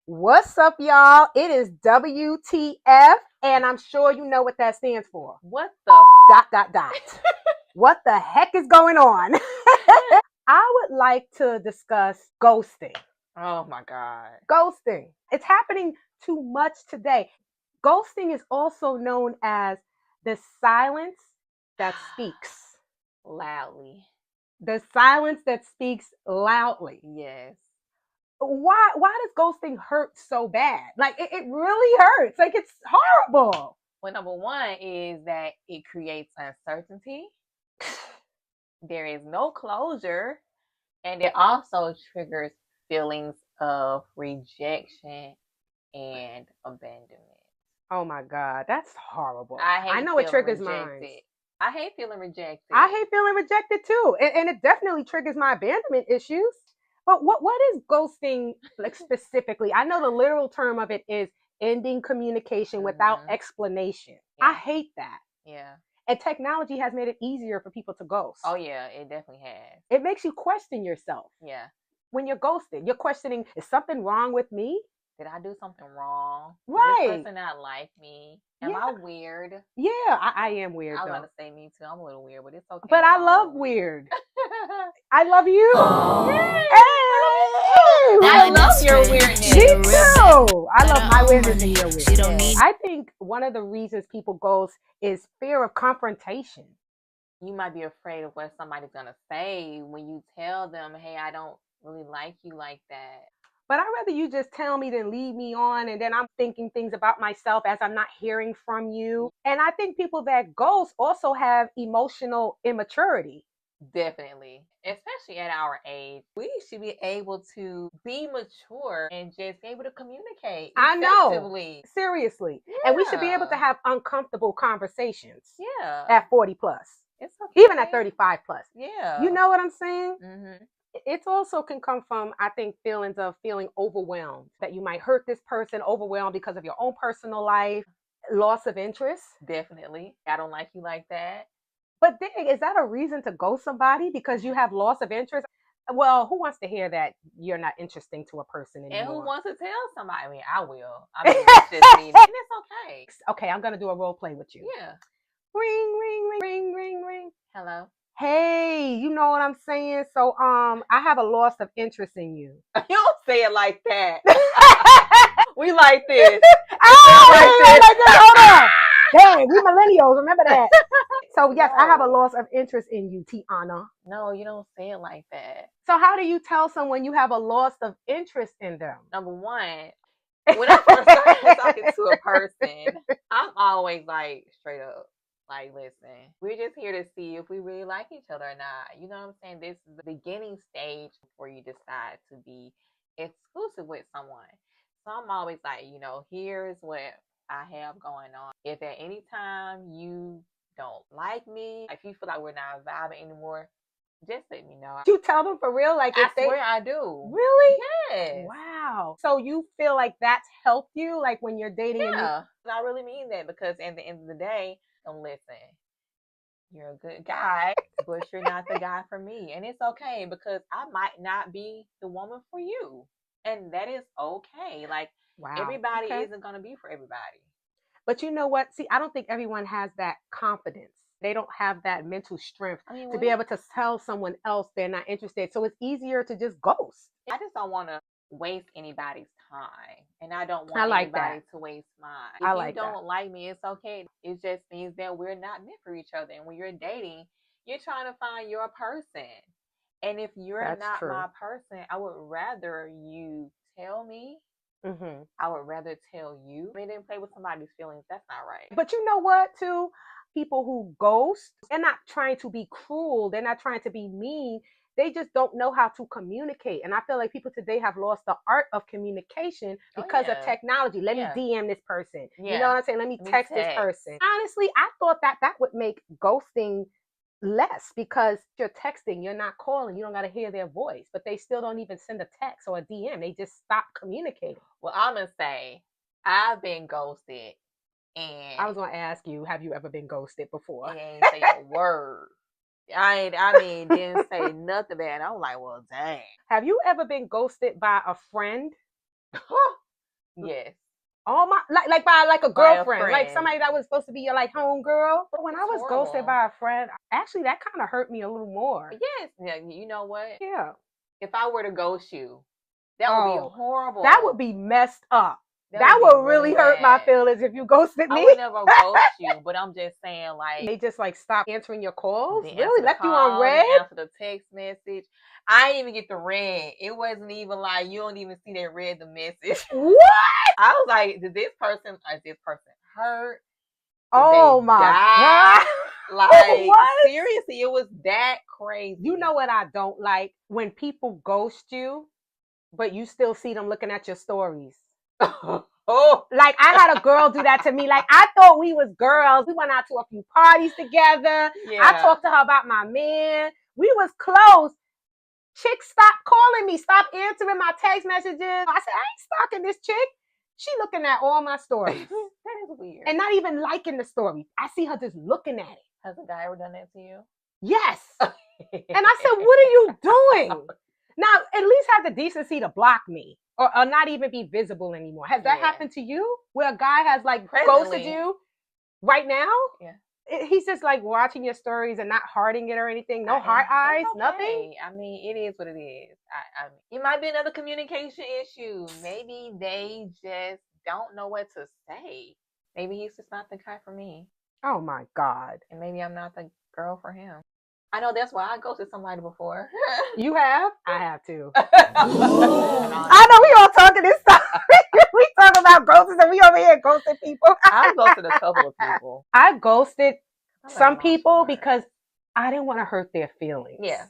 What's up, y'all? It is WTF, and I'm sure you know what that stands for. What the Dot. What the heck is going on? I would like to discuss ghosting. Oh my God. Ghosting. It's happening too much today. Ghosting is also known as the silence that speaks. Loudly. The silence that speaks loudly. Yes. Why does ghosting hurt so bad? Like it really hurts. Like it's horrible. Well, number one is that it creates uncertainty. There is no closure. And it also triggers feelings of rejection and abandonment. Oh my God, that's horrible. I hate know it feeling triggers mine. rejected. I hate feeling rejected. I hate feeling rejected too. And it definitely triggers my abandonment issues. But what is ghosting like specifically? I know the literal term of it is ending communication without explanation. Yeah. I hate that. Yeah. And technology has made it easier for people to ghost. Oh yeah, it definitely has. It makes you question yourself. Yeah. When you're ghosted, you're questioning, is something wrong with me? Did I do something wrong? Right. Did this person not like me? Am I weird? Yeah, I am weird. I was though. about to say me too. I'm a little weird, but it's okay. But I love weird. I love you. Hey, I love your weirdness. Me too. I love my weirdness and your weirdness. I think one of the reasons people ghost is fear of confrontation. You might be afraid of what somebody's gonna say when you tell them, "Hey, I don't really like you like that." But I'd rather you just tell me than lead me on, and then I'm thinking things about myself as I'm not hearing from you. And I think people that ghost also have emotional immaturity. Definitely. Especially at our age. We should be able to be mature and just be able to communicate effectively. I know. Seriously. Yeah. And we should be able to have uncomfortable conversations. Yeah. At 40 plus. It's okay. Even at 35 plus. Yeah. You know what I'm saying? Mm-hmm. It also can come from, I think, feelings of feeling overwhelmed, that you might hurt this person, overwhelmed because of your own personal life, loss of interest. Definitely. I don't like you like that. But then, is that a reason to ghost somebody because you have loss of interest? Well, who wants to hear that you're not interesting to a person anymore? And who wants to tell somebody? I mean, I will. I mean, that's just me. And it's okay. Okay, I'm going to do a role play with you. Yeah. Ring, ring, ring, ring, ring, ring. Hello. Hey, you know what I'm saying? So, I have a loss of interest in you. You don't say it like that. We like this. Hold on. Dang, we millennials, remember that. So, yes, I have a loss of interest in you, Tiana. No, you don't say it like that. So, how do you tell someone you have a loss of interest in them? Number one, when I first started talking to a person, I'm always like, straight up, like, listen, we're just here to see if we really like each other or not. You know what I'm saying? This is the beginning stage before you decide to be exclusive with someone. So I'm always like, here's what I have going on. If at any time you don't like me, if you feel like we're not vibing anymore, just let me know. You tell them for real? Like, I swear I do. Really? Yes. Wow. So you feel like that's helped you, like when you're dating? Yeah. I really mean that, because at the end of the day, listen, you're a good guy, but you're not the guy for me. And it's okay, because I might not be the woman for you. And that is okay. Like, everybody isn't going to be for everybody. But you know what? See, I don't think everyone has that confidence. They don't have that mental strength to be able to tell someone else they're not interested. So it's easier to just ghost. I just don't want to waste anybody's time. And I don't want anybody to waste mine. If you don't like me, it's okay. It just means that we're not meant for each other. And when you're dating, you're trying to find your person. And if you're not my person, I would rather you tell me. Mm-hmm. I would rather tell you. I mean, didn't play with somebody's feelings. That's not right. But you know what, too? People who ghost, they're not trying to be cruel. They're not trying to be mean. They just don't know how to communicate. And I feel like people today have lost the art of communication because of technology. Let me DM this person. You know what I'm saying? Let me text this person. Honestly, I thought that would make ghosting less, because you're texting, you're not calling, you don't got to hear their voice, but they still don't even send a text or a DM. They just stop communicating. Well, I'm going to say, I've been ghosted. And I was going to ask you, have you ever been ghosted before? He ain't say a word. Didn't say nothing bad. I'm like, well, dang. Have you ever been ghosted by a friend? Yes. Oh my, like by like a By a girlfriend, like friend. somebody that was supposed to be your like home girl. But when It's I was ghosted horrible. by a friend, actually that kind of hurt me a little more. Yes. Yeah, you know what? Yeah. If I were to ghost you, that would be Oh, horrible. that would be messed up. That Would be really hurt my bad. feelings if you ghosted I me. would never ghost you, but I'm just saying, like, They just like stopped answering your calls. didn't answer Really the left you on call, red. didn't answer the text message. I didn't even get the read. It wasn't even like you don't even see they read the message. What? I was like, is this person hurt? Did Oh they my die? god! Like, What? seriously, it was that crazy. You know what I don't like? When people ghost you, but you still see them looking at your stories. Oh, Like I had a girl do that to me. Like I thought we was girls. We went out to a few parties together. yeah. I talked to her about my man. We was close. Chick stopped calling me, stop answering my text messages. I said, I ain't stalking this chick. She looking at all my stories. That is weird. And not even liking the stories. I see her just looking at it. Has a guy ever done that to you? Yes. And I said, what are you doing? Now, at least have the decency to block me or not even be visible anymore. Has that happened to you? Where a guy has like ghosted you right now? Yeah. He's just like watching your stories and not hearting it or anything. No heart eyes, nothing. I mean, it is what it is. I mean, it might be another communication issue. Maybe they just don't know what to say. Maybe he's just not the guy for me. Oh my God. And maybe I'm not the girl for him. I know that's why I ghosted somebody before. You have? I have too. I know we all talking this stuff. We talk about ghosts and we over here ghosting people. I ghosted a couple of people. I ghosted some people because I didn't want to hurt their feelings. Yeah.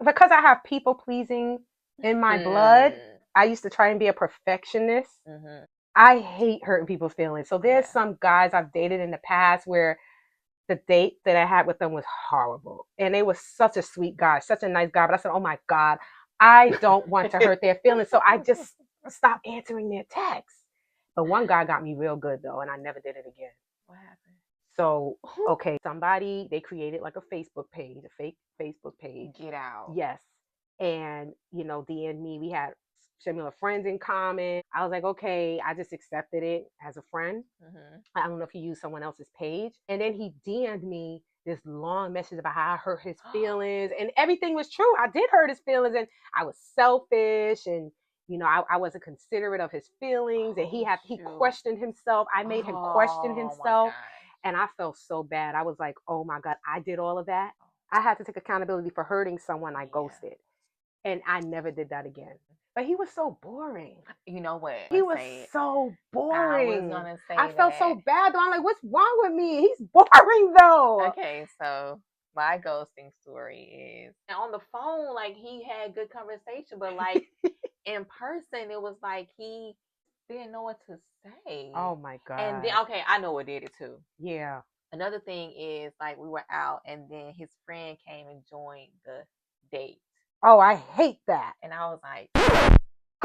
Because I have people pleasing in my blood, I used to try and be a perfectionist. Mm-hmm. I hate hurting people's feelings. So there's some guys I've dated in the past where the date that I had with them was horrible. And they were such a sweet guy, such a nice guy. But I said, oh my God, I don't want to hurt their feelings. So I just stopped answering their texts. But one guy got me real good though, and I never did it again. What happened? So, okay, they created like a Facebook page, a fake Facebook page. Get out. Yes. And, DM'd me. We had similar friends in common. I was like, okay, I just accepted it as a friend. Mm-hmm. I don't know if he used someone else's page. And then he DM'd me this long message about how I hurt his feelings. And everything was true. I did hurt his feelings and I was selfish and I wasn't considerate of his feelings, and he questioned himself. I made him question himself, and I felt so bad. I was like, oh my God, I did all of that. I had to take accountability for hurting someone I ghosted, and I never did that again. But he was so boring. You know what? He was so boring. I was gonna say I felt so bad though. I'm like, what's wrong with me? He's boring though. Okay, so my ghosting story is on the phone, like he had good conversation, but like in person, it was like he didn't know what to say. Oh my God. And then, okay, I know what did it too. Yeah. Another thing is like we were out and then his friend came and joined the date. Oh, I hate that. And I was like,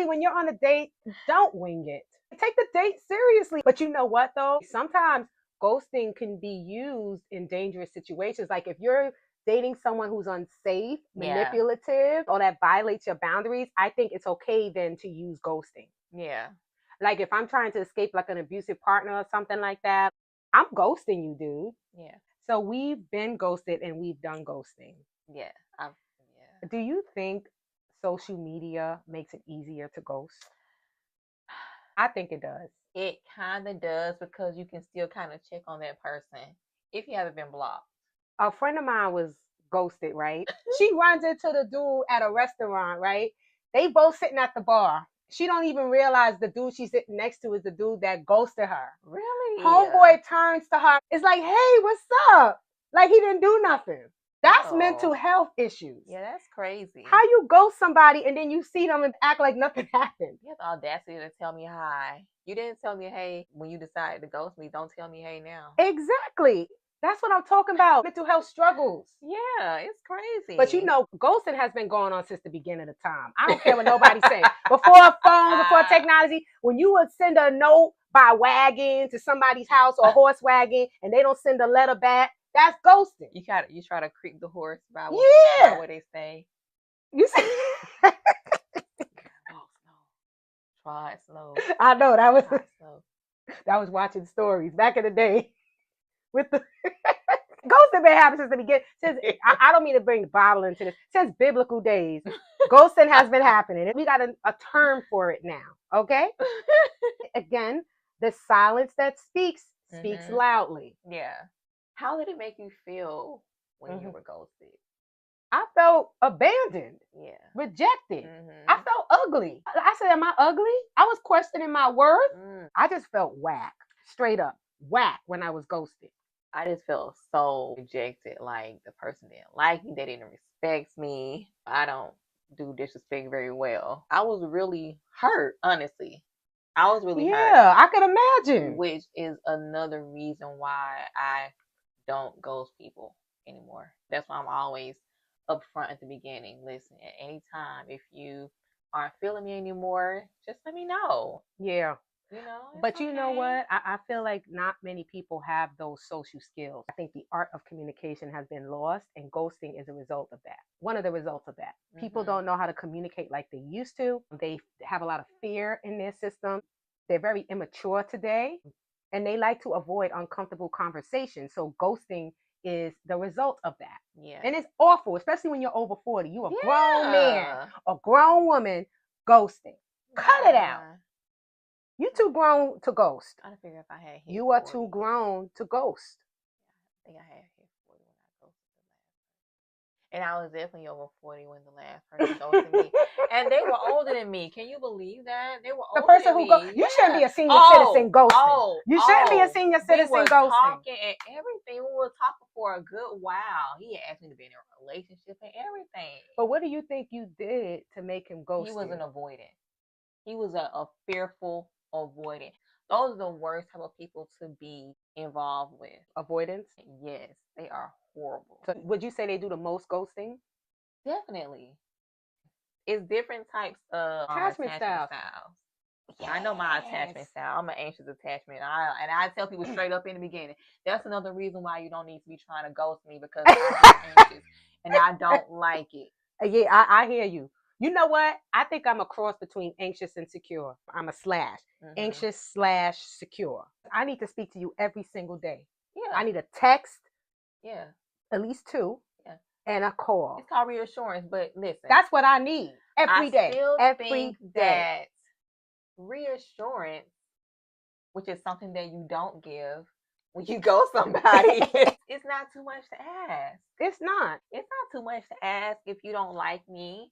when you're on a date, don't wing it. Take the date seriously. But you know what though? Sometimes ghosting can be used in dangerous situations. Like if you're dating someone who's unsafe, manipulative, or that violates your boundaries, I think it's okay then to use ghosting. Yeah. Like if I'm trying to escape like an abusive partner or something like that, I'm ghosting you, dude. Yeah. So we've been ghosted and we've done ghosting. Yeah. Do you think social media makes it easier to ghost? I think it does. It kind of does because you can still kind of check on that person if you haven't been blocked. A friend of mine was ghosted, right? She runs into the dude at a restaurant, right? They both sitting at the bar. She don't even realize the dude she's sitting next to is the dude that ghosted her. Really? Homeboy turns to her. It's like, hey, what's up? Like he didn't do nothing. That's mental health issues. Yeah, that's crazy. How you ghost somebody and then you see them and act like nothing happened? You have the audacity to tell me hi. You didn't tell me hey when you decided to ghost me. Don't tell me hey now. Exactly. That's what I'm talking about. Mental health struggles. Yeah, it's crazy. But ghosting has been going on since the beginning of time. I don't care what nobody says. Before phones, before technology, when you would send a note by wagon to somebody's house or a horse wagon and they don't send a letter back, that's ghosting. You try to creep the horse by what they say. You say Fraud slow. I know that was Fraud slow. that was watching stories back in the day with the ghosting been happening since the beginning. Since I don't mean to bring the Bible into this. Since biblical days, ghosting has been happening. We got a term for it now. Okay. Again, the silence that speaks loudly. Yeah. How did it make you feel when you were ghosted? I felt abandoned. Yeah. Rejected. I felt ugly. I said, am I ugly? I was questioning my worth. I just felt whack. Straight up whack when I was ghosted. I just felt so rejected. Like the person didn't like me. They didn't respect me. I don't do disrespect very well. I was really hurt, honestly. I was really hurt. Yeah, I could imagine. Which is another reason why I don't ghost people anymore. That's why I'm always upfront at the beginning. Listen, at any time, if you aren't feeling me anymore, just let me know. Yeah. You know, but you know what? I feel like not many people have those social skills. I think the art of communication has been lost, and ghosting is a result of that. One of the results of that. People don't know how to communicate like they used to. They have a lot of fear in their system. They're very immature today, and they like to avoid uncomfortable conversations. So ghosting is the result of that. Yeah. And it's awful, especially when you're over 40. You a grown man, a grown woman ghosting. Cut it out. You too grown to ghost. I don't figure if I had hit You are 40. too grown to ghost. I think I had hit 40 when I ghosted the last person. And I was definitely over 40 when the last person ghosted me. And they were older than me. Can you believe that? They were older than me. You shouldn't be a senior citizen ghosting. You shouldn't be a senior citizen ghosting. Talking and everything. We were talking for a good while. He asked me to be in a relationship and everything. But what do you think you did to make him ghost you? He was an avoidant. He was a fearful avoidant. Those are the worst type of people to be involved with. Avoidance? Yes, they are horrible. So would you say they do the most ghosting? Definitely. It's different types of attachment styles. Yeah, I know my attachment style. I'm an anxious attachment. I tell people straight up in the beginning, that's another reason why you don't need to be trying to ghost me, because I'm anxious and I don't like it. Yeah, I hear you. You know what? I think I'm a cross between anxious and secure. I'm a slash. Anxious / secure. I need to speak to you every single day. Yeah. I need a text. Yeah. At least 2. Yeah. And a call. It's called reassurance, but listen. That's what I need every day. I still every think day. that reassurance, which is something that you don't give when you go somebody, it's not too much to ask. It's not. It's not too much to ask if you don't like me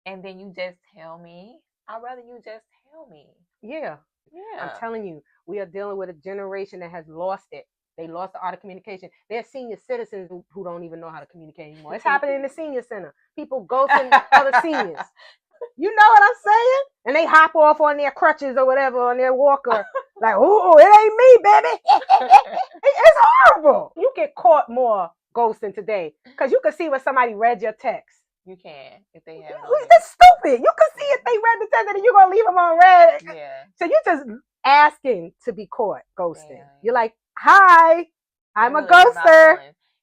and then you just tell me. I'd rather you just tell me. Yeah. Yeah. I'm telling you, we are dealing with a generation that has lost it. They lost the art of communication. They're senior citizens who don't even know how to communicate anymore. It's happening in the senior center. People ghosting other seniors. You know what I'm saying? And they hop off on their crutches or whatever, on their walker. Like, ooh, it ain't me, baby. It's horrible. You get caught more ghosting today because you can see when somebody read your text. You can, if they have. It's stupid. You can see if they read the text and then you're going to leave them on red. Yeah. So you're just asking to be caught ghosting. Damn. You're like, hi, I'm a ghoster.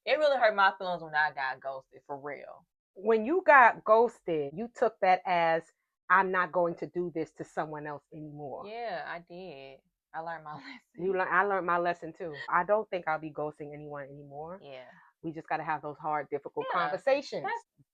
It really hurt my feelings when I got ghosted, for real. When you got ghosted, you took that as, I'm not going to do this to someone else anymore. Yeah, I did. I learned my lesson. I learned my lesson too. I don't think I'll be ghosting anyone anymore. Yeah. We just got to have those hard, difficult conversations.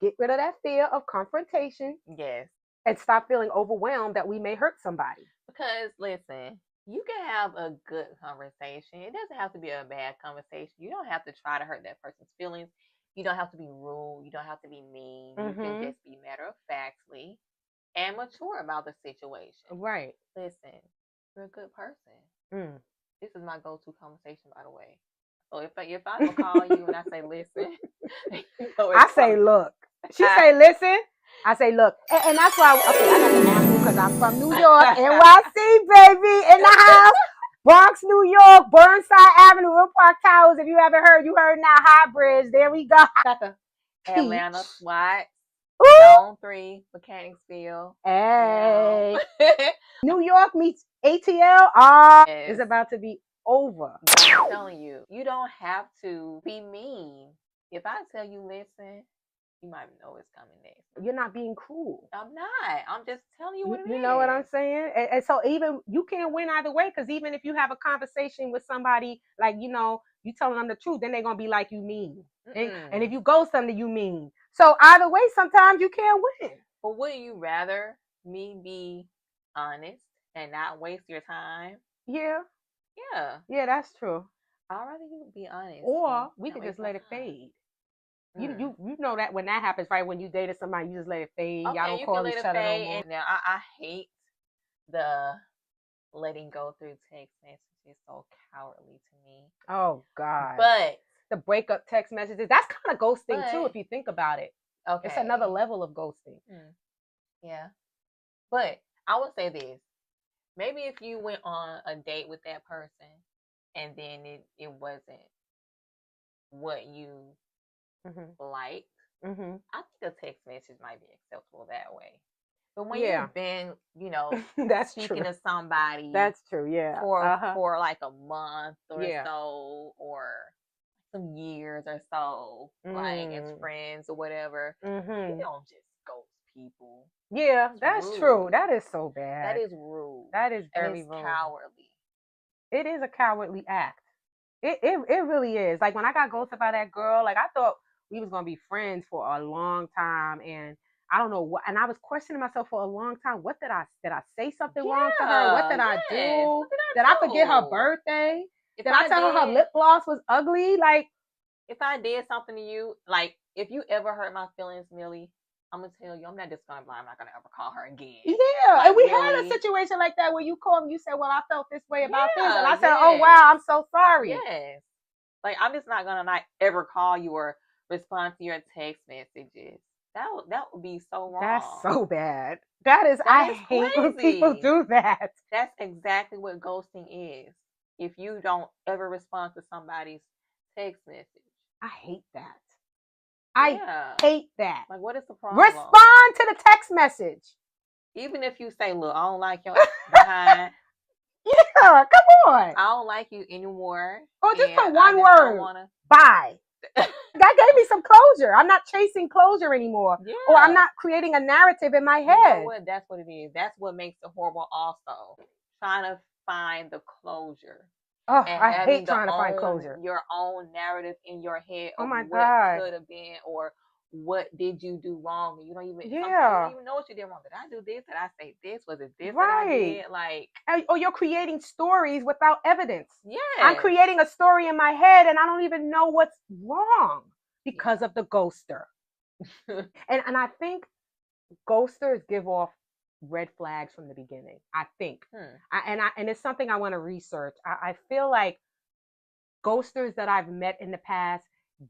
Get rid of that fear of confrontation. Yes. And stop feeling overwhelmed that we may hurt somebody. Because, listen, you can have a good conversation. It doesn't have to be a bad conversation. You don't have to try to hurt that person's feelings. You don't have to be rude. You don't have to be mean. You can just be matter-of-factly and mature about the situation. Right. Listen, you're a good person. This is my go-to conversation, by the way. So if I will call you and I say, listen. I say, look. She say, listen. I say, look. And that's why, I got the answer because I'm from New York. NYC, baby, in the house. Bronx, New York, Burnside Avenue, Real Park Towers. If you haven't heard, you heard now. High Bridge. There we go. Got the Atlanta, SWAT, Zone 3, Mechanicsville. Hey. New York meets ATL. It's about to be over. I'm telling you, you don't have to be mean. If I tell you, listen, You might know it's coming next. You're not being cruel. I'm not. I'm just telling you what it is. You know what I'm saying? And so even you can't win either way, because even if you have a conversation with somebody, like, you know, you telling them the truth, then they're gonna be like, you mean. And if you ghost them, then you mean. So either way, sometimes you can't win. But wouldn't you rather me be honest and not waste your time? Yeah. Yeah. Yeah, that's true. I'd rather you be honest. Or we could just let it fade. You know that when that happens, right? When you dated somebody, you just let it fade. Okay, Y'all don't call each other no more. And now I hate the letting go through text messages. So cowardly to me. Oh God. But the breakup text messages, that's kind of ghosting too, if you think about it. Okay. It's another level of ghosting. Yeah. But I would say this. Maybe if you went on a date with that person and then it wasn't what you liked, I think a text message might be acceptable that way. But when you've been, you know, that's speaking true. to somebody, that's true, yeah, for like a month or so, or some years or so, like as friends or whatever, you don't just ghost people. Yeah, that's true. That is so bad. That is rude. That is very rude. Cowardly. It is a cowardly act. It really is. Like when I got ghosted by that girl, like I thought we was gonna be friends for a long time, and I don't know what. And I was questioning myself for a long time. What did I say something wrong to her? What did I do? Did I forget her birthday? Did I tell her lip gloss was ugly? Like if I did something to you, like if you ever hurt my feelings, Millie, I'm gonna tell you, I'm not just gonna lie. I'm not gonna ever call her again. Yeah, like, and we had a situation like that where you called me, you said, "Well, I felt this way about this," and I said, "Oh wow, I'm so sorry." Yes, like I'm just not gonna not ever call you or respond to your text messages. That would be so wrong. That's so bad. I hate when people do that. That's exactly what ghosting is. If you don't ever respond to somebody's text message, I hate that. I hate that. Like, what is the problem? Respond to the text message. Even if you say, "Look, I don't like your behind." Yeah, come on. I don't like you anymore. Or just put one word. Bye. That gave me some closure. I'm not chasing closure anymore. Yeah. Or I'm not creating a narrative in my head. You know what? That's what it is. That's what makes it horrible also. Trying to find the closure. Oh, I hate trying to find closure. Your own narrative in your head of what could have been, or what did you do wrong? You don't even you don't even know what you did wrong. Did I do this? Did I say this? Was it this that I did? Like, or you're creating stories without evidence. Yeah, I'm creating a story in my head and I don't even know what's wrong because of the ghoster. and I think ghosters give off red flags from the beginning. I think, and it's something I want to research. I feel like ghosters that I've met in the past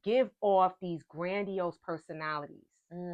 give off these grandiose personalities.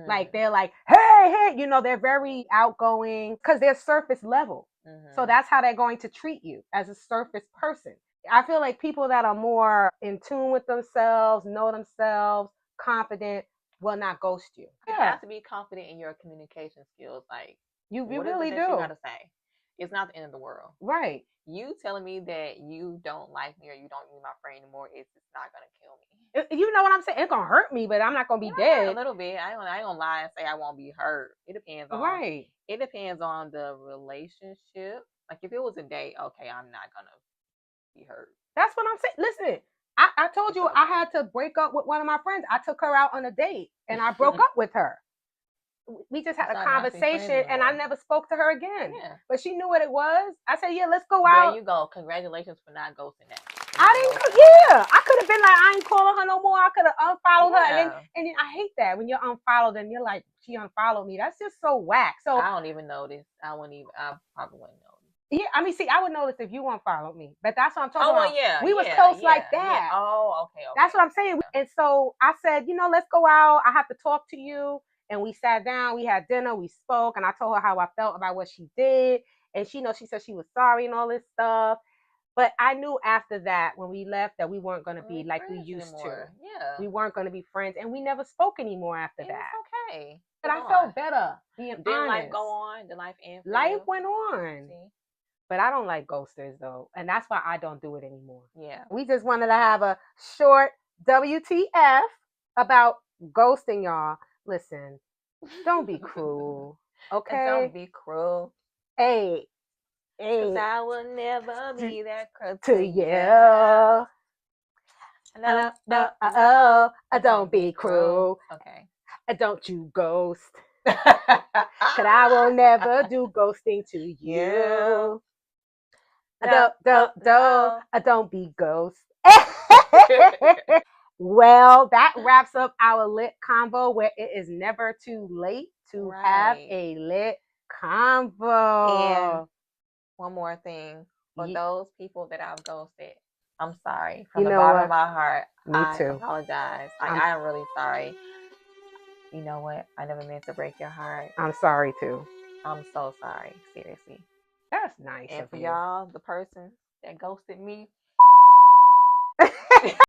Like they're like, hey, you know, they're very outgoing because they're surface level. So that's how they're going to treat you, as a surface person. I feel like people that are more in tune with themselves, know themselves, confident, will not ghost you. You have to be confident in your communication skills. Like, you what really is it do. That you gotta say? It's not the end of the world. Right. You telling me that you don't like me or you don't need my friend anymore, it's not gonna kill me. You know what I'm saying? It's gonna hurt me, but I'm not gonna be dead. A little bit. I ain't gonna lie and say I won't be hurt. It depends on It depends on the relationship. Like if it was a date, okay, I'm not gonna be hurt. That's what I'm saying. Listen, I told you I had to break up with one of my friends. I took her out on a date and I broke up with her. We just had a conversation and I never spoke to her again. Yeah. But she knew what it was. I said, yeah, let's go out. There you go. Congratulations for not ghosting that. I could have been like, I ain't calling her no more. I could have unfollowed her. And then I hate that when you're unfollowed and you're like, she unfollowed me. That's just so whack. So I don't even notice. I probably wouldn't notice. Yeah, I mean, see, I would notice if you unfollowed me, but that's what I'm talking about. Yeah, we was close like that. Yeah. Oh, okay. That's what I'm saying. And so I said, you know, let's go out. I have to talk to you. And we sat down, we had dinner, we spoke, and I told her how I felt about what she did. And she said she was sorry and all this stuff. But I knew after that, when we left, that we weren't going to be like we used to. Yeah. We weren't going to be friends. And we never spoke anymore after that. It's okay. But I felt better being honest. Did life go on? Did life end? Life went on. See? But I don't like ghosters, though. And that's why I don't do it anymore. Yeah. We just wanted to have a short WTF about ghosting, y'all. Listen, don't be cruel. And Okay? don't be cruel. Hey, Cause hey, I will never be that cruel to to you. you. No, Don't be cruel. Okay. Don't you ghost. Cause I will never do ghosting to you. Don't be ghost. Well, that wraps up our lit convo where it is never too late to have Right. a lit convo. And one more thing. For Ye- those people that I've ghosted, I'm sorry. From You the know bottom what? of my heart, Me I too. apologize. Like, I am really sorry. You know what? I never meant to break your heart. I'm sorry too. I'm so sorry. Seriously. That's nice And of for you. y'all, the person that ghosted me,